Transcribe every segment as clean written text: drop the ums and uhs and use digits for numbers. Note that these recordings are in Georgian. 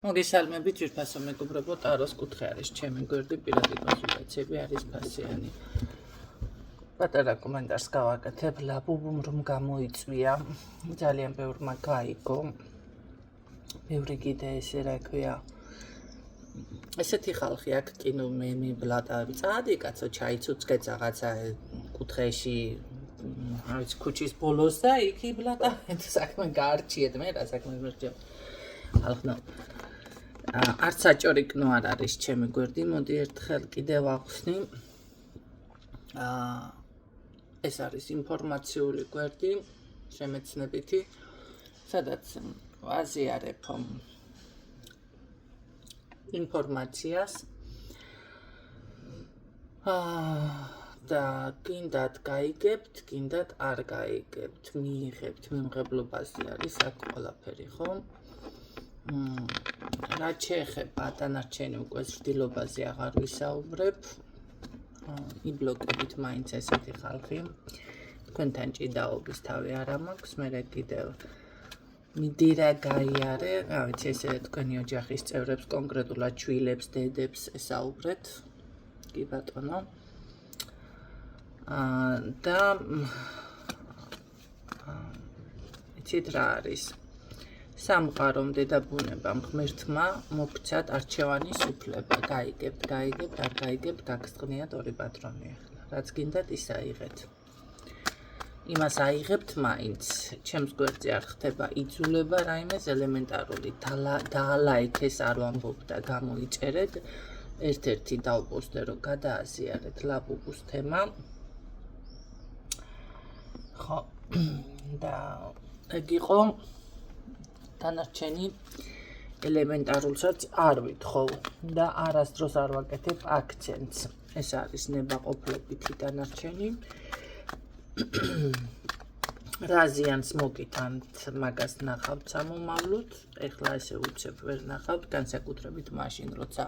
მოგესალმებით ძვირფასო მეგობრებო, ტაროს კუთხე არის ჩემი გვერდი, პირადი კონსულტაციები არის ფასიანი. პატარა კომენტარს გავაკეთებ, ლაბუბუმ რომ გამოიწვია, ძალიან ბევრმა გაიგო. ბევრი კიდე ესე რა ქვია. ესეთი ხალხი აქ კინო მემი ბლატავი, წადი კაცო, ჩაიცუცკეთ რაღაცა კუთხეში, არის ქუჩის ბოლოს და იქი ბლატავეთ, საქმე გაარჩიეთ, მე რა საქმე მერჩევ. ხალხო არც საჭორი კნო არ არის ჩემი გვერდი, მოდი ერთხელ კიდევ ახსნი. ეს არის ინფორმაციული გვერდი, შემეცნებითი, სადაც აზიარებ ინფორმაციას. და გინდათ გაიგებთ, გინდათ არ გაიგებთ, მიიღებთ, მიმღებლობაზე არის აქ ყველაფერი, ხო? რაც შეეხება დანარჩენი უკვე ზრდილობაზე აღარ ვისაუბრებ. იბლოკებით მაინც ესეთი ხალხი. თქვენთან ჭიდაობის თავი არ მაქვს, მე კიდევ მიდი რა გაიარე, რა ვიცი, ესე თქვენი ოჯახის წევრებს, კონკრეტულად შვილებს, დედებს ესაუბრეთ. კი ბატონო. და იცით რა არის? სამყარომ დედაბუნებამ ღმერთმა მოგცათ არჩევანის უფლება, გაიგებთ, არ გაიგებთ, გაგსწყნიათ ორი პატრონი ახლა. რაც გინდათ ის აიღეთ. იმას აიღებთ მაინც, ჩემს გვერდზე არ ხდება იძულება რაიმეს ელემენტარული, დაალაიქეს არ ვამბობ და გამოიწერეთ. ერთ-ერთი დავპოსტე რომ გადააზიარეთ ლაბუბუს თემა. ხო, და ეგ იყო დანარჩენი ელემენტარულსაც არ ვითხოვ და არასდროს არ ვაკეთებ აქცენტს. ეს არის ნებაყოფლობითი დანარჩენი. რა ზიანს მოგიტანთ მაგას ნახავთ სამომავლოდ, ეხლა ესე უცებ ვერ ნახავთ, განსაკუთრებით მაშინ, როცა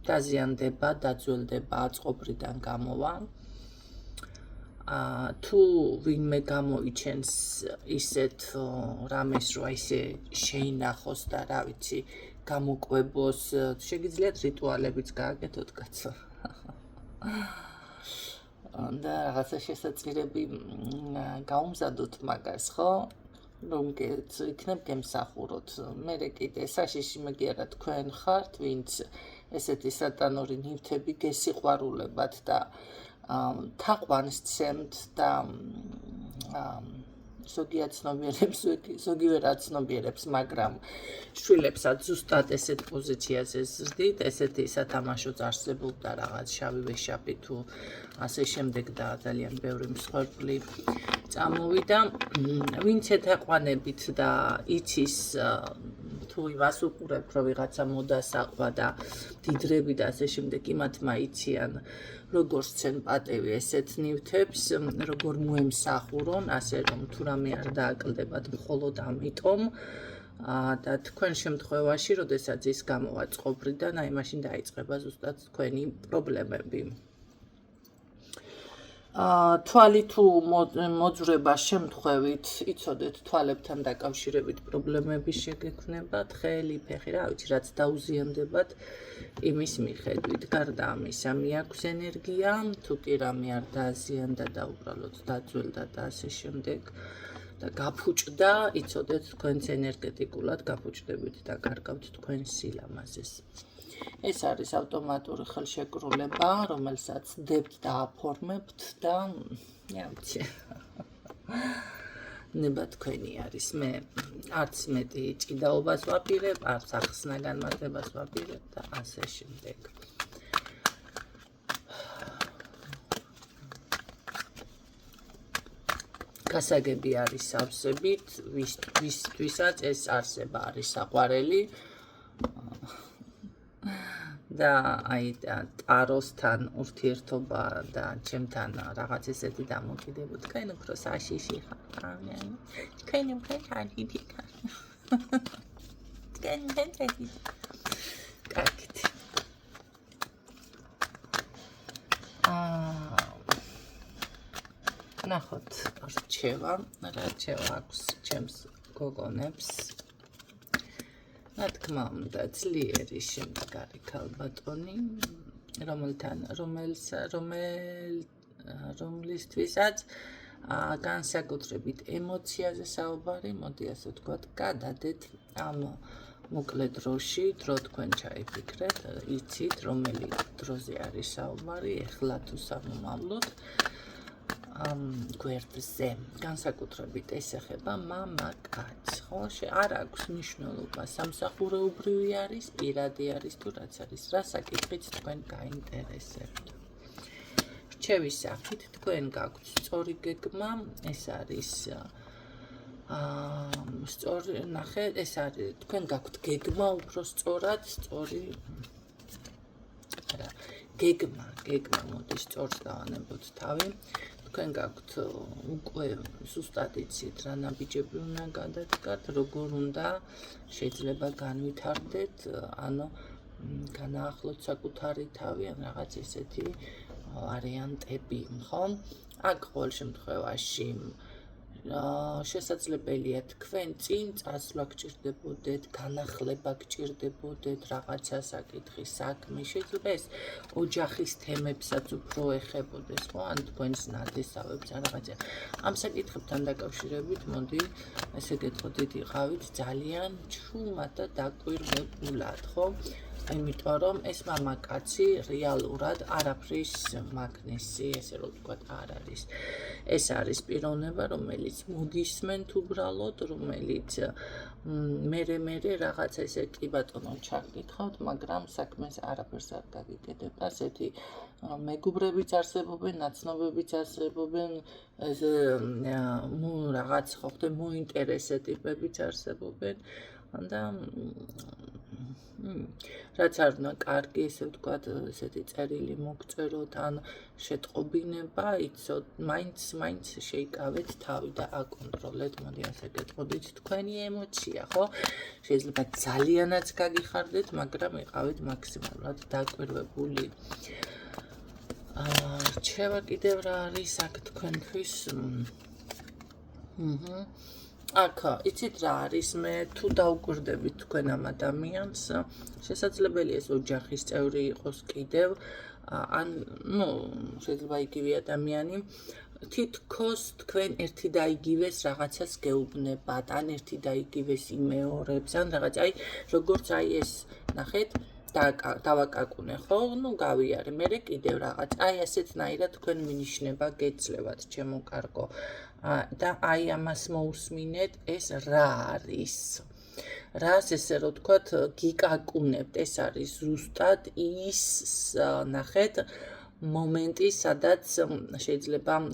დაზიანდება, დაძველდება, წყობრიდან გამოვა. თუ ვინმე გამოიჩენს ისეთ რამეს, რომ ისე შეინახოს და რა ვიცი, გამოკვებოს, შეგიძლიათ რიტუალებიც გააკეთოთ, კაცო. და რაღაცა შესაძლებელი გაუმზადოთ მაგას, ხო? რომ იქნებ გემსახუროთ. მე კიდე საშიში მეგია თქვენ ხართ, ვინც ესეთი სატანური ნივთები გესიყვარულებათ და თაყვანს ცემთ და ზოგიერთ ცნობიერებს, ზოგი ვერ აცნობიერებს, მაგრამ შვილებსაც ზუსტად ესეთ პოზიციაზე ზრდით, ესეთი სათამაშოც არსებობდა რაღაც შავი ვეშაპი თუ ასე შემდეგ და ძალიან ბევრი მსხვერპლი წამოვიდა. ვინც ეთაყვანებით და იცის თუ იმას უყურებთ, რომ ვიღაცა მოდას აყვა და დიდრები და ასე შემდეგ, იმათმა იციან როგორ სცენ პატევი ესეთ ნივთებს, როგორ მოემსახურონ, ასე რომ თუ რამე არ დააკლდებათ მხოლოდ ამიტომ და თქვენ შემთხვევაში, როდესაც ის გამოვა წყობრიდან, აი მაშინ დაიწყება ზუსტად თქვენი პრობლემები. თვალი თუ მოძვრება შემთხვევით, იცოდეთ თვალებთან დაკავშირებით პრობლემები შეგექმნებათ, ხელი, ფეხი, რა ვიცი, რაც დაუზიანდებათ იმის მიხედვით. გარდა ამისა, მიაქვს ენერგია, თუ კი რამე არ დააზიანდა და უბრალოდ დაძველდა და ასე შემდეგ და გაფუჭდა, იცოდეთ თქვენს ენერგეტიკულად გაფუჭდებით და კარგავთ თქვენს სილამაზეს. ეს არის ავტომატური ხელშეკრულება, რომელსაც დებთ და აფორმებთ და რა ვიცი. ნება თქვენი არის. მე არც მეტი ჭიდაობას ვაპირებ, არც ახსნა განმარტებას ვაპირებ და ასე შემდეგ. გასაგები არის სავსებით, ვისთვისაც ეს არსება არის საყვარელი. და აი ტაროსთან ურთიერთობა და ჩემთან რაღაც ესეთი დამოკიდებულება. თქვენ უფრო საშიში ხართ. თქვენ უფრო კარგი ხართ. თქვენ ფენტეზი. კარგით. ნახოთ, რჩევა აქვს ჩემს გოგონებს. რა თქმა უნდა, ძლიერი შემდეგ არის ქალბატონი, რომლისთვისაც განსაკუთრებით ემოციაზე საუბარი, მოდი ასე ვთქვათ, გადადეთ ამ მოკლე დროში, დრო თქვენ ჩაიფიქრეთ, იცით, რომელი დროზე არის საუბარი, ეხლა თუ სამომავლოდ. გვერდზე განსაკუთრებით ეს ეხება მამაკაცს, ხო? არ აქვს მნიშვნელობა, სამსახურეობრივი არის, პირადი არის თუ რაც არის, რა საკითხიც თქვენ გაინტერესებთ. რჩევის სახით თქვენ გაქვთ სწორი გეგმა, ეს არის სწორი, ნახე, ეს არის თქვენ გაქვთ გეგმა უფრო სწორად, სწორი გეგმა, მოდი სწორს დავანებოთ თავი. თქვენ გაქვთ უკვე ზუსტად იცით რა ნაბიჯები უნდა გადადგათ, როგორ უნდა შეიძლება განვითარდეთ, ანუ განაახლოთ საკუთარი თავი, ან რაღაც ესეთი ვარიანტები, ხო? აქ ყოველ შემთხვევაში შესაძლებელია თქვენ წინ წასვლა გჭირდებოდეთ, განახლება გჭირდებოდეთ, რაღაცა საკითხის საქმე, შეიძლება ეს ოჯახის თემებსაც უფრო ეხებოდეს, ხო? ან თქვენს ნადესავებს ან რაღაცა. ამ საკითხებთან დაკავშირებით, მოდი, ესე გეტყვით, იყავით ძალიან ჩუმად და დაკვირვებულად, ხო? იმიტომ რომ ეს მამაკაცი რეალურად არაფრის მაგნესი, ესე რომ ვთქვათ, არ არის. ეს არის პიროვნება, რომელიც მოგისმენთ უბრალოდ, რომელიც მე რაღაცა ესე კი ბატონო ჩაგკითხავთ, მაგრამ საქმეს არაფერს არ გაგიკეთებთ. ასეთი მეგობრებიც არსებობენ, ნაცნობებიც არსებობენ, რაღაც ხო ხდე მოინტერესე ტიპებიც არსებობენ და რაც არ უნდა კარგი, ესე ვთქვათ, ესეთი წერილი მოგწეროთ ან შეტყობინება, იცოთ, მაინც შეიკავეთ თავი და აკონტროლეთ, მოდი ასე გეტყოდით, თქვენი ემოცია, ხო? შეიძლება ძალიანაც გაგიხარდეთ, მაგრამ იყავით მაქსიმალურად დაკვირვებული. რჩევა კიდევ რა არის აქ თქვენთვის? აქ იცით რა არის, მე თუ დაუკვირდებით თქვენ ამ ადამიანს, შესაძლებელია ეს ოჯახის წევრი იყოს კიდევ, ან შეიძლება იგივე ადამიანი, თითქოს თქვენ ერთი და იგივეს რაღაცას გეუბნებათ, ან ერთი და იგივეს იმეორებს, ან რაღაც, როგორც ეს, ნახეთ, დავაკაკუნე, ხო? გავიარე, მერე კიდევ რაღაც, ასეთნაირად თქვენ მინიშნება გეძლევათ, ჩემო კარგო. და ამას მოусმინეთ, ეს რა არის? რას ესე რომ ვთქვათ, გიკაკუნებთ, ეს არის ზუსტად ის, ნახეთ, მომენტი, სადაც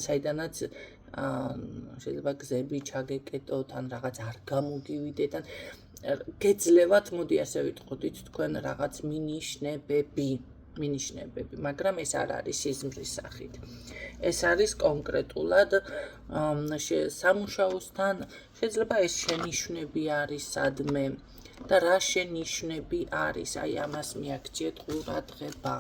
საიდანაც შეიძლება გზები ჩაგეკეტოთ, ან რაღაც არ გამოგივიდეთ, ან გეძლევათ, მოდი ასე ვიტყოდით, თქვენ რაღაც მინიშნებები, მაგრამ ეს არ არის სიზმრის სახით. ეს არის კონკრეტულად სამუშაოსთან, შეიძლება ეს შენიშვნები არის სადმე და რა შენიშვნები არის, ამას მიაქციეთ ყურადღება.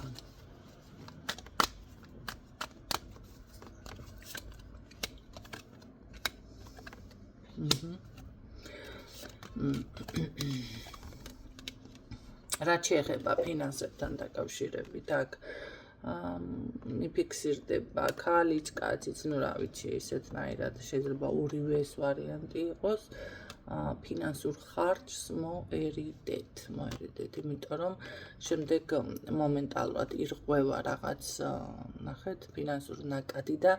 რაც შეეხება ფინანსებთან დაკავშირებით, აქ მიფიქსირდება ქალიც, კაციც, რა ვიცი, ესეთნაირად შეიძლება ორივე ეს ვარიანტი იყოს, ფინანსურ ხარჯს მოერიდეთ, იმიტომ რომ შემდეგ მომენტალურად ირღვევა რაღაც, ნახეთ, ფინანსური ნაკადი და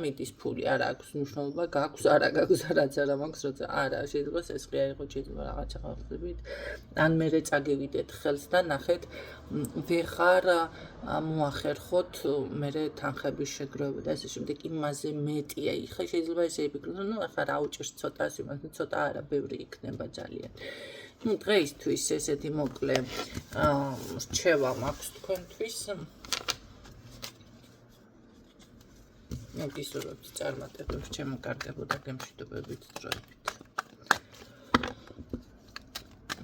მიდის ფული, არ აქვს მნიშვნელობა, გაქვს, არა გაქვს, რაც არა მაქვს, როცა არა, შეიძლება ეს ყია იყოს, შეიძლება რაღაცა ხავხდებით, ან მერე წაგივიდეთ ხელს და ნახეთ, ვეღარ მოახერხოთ მერე თანხების შეგროვება და ესე შემდეგ, იმაზე მეტია, ხა შეიძლება ესე იფიქროთ, ახლა რა უჭირს ცოტას იმას, ცოტა არა, ბევრი იქნება ძალიან. დღეისთვის ესეთი მოკლე რჩევა მაქვს თქვენთვის. მოგისურვებთ წარმატებებს, ჩემო კარგებო და გემშვიდობებით დროებით.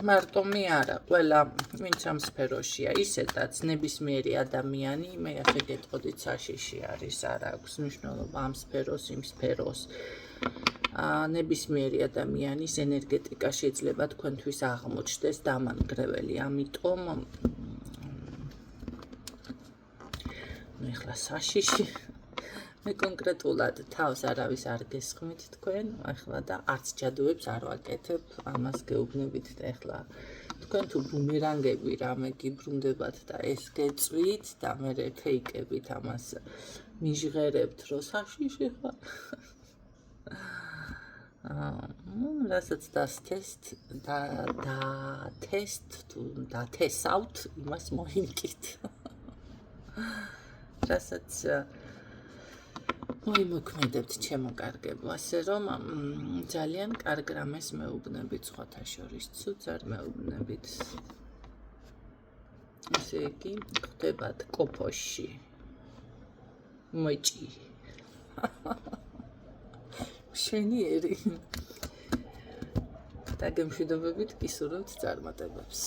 მარტომი არა, ყველა ვინც ამ სფეროშია, ისედაც ნებისმიერი ადამიანი, მე ასე გეტყოდით, საშიში არის, არ აქვს მნიშვნელობა ამ სფეროს, იმ სფეროს. ნებისმიერი ადამიანის ენერგეტიკა შეიძლება თქვენთვის აღმოჩნდეს დამანგრეველი. ამიტომ ეხლა საშიში მე კონკრეტულად თავს არავის არ გესხმით თქვენ, ახლა და არც ჯადოებს არ ვაკეთებ, ამას გეუბნებით და ახლა თქვენ თუ ბუმერანგები რამე გიბრუნდებათ და ეს გეწვით და მე ფეიკებით ამას მიჟღერებთ, რომ საშიში ხარ. რასაც დათესავთ, იმას მოიმკით. რასაც მოიმოქმედებთ ჩემო კარგებო, ასე რომ ძალიან კარგ რამეს მეუბნებით სხვათა შორის, ცუდს არ მეუბნებით. ესე იგი, ხდებათ კოფოში. მოჭი. შენიერი. დაგემშვიდობებით, გისურვებთ წარმატებებს.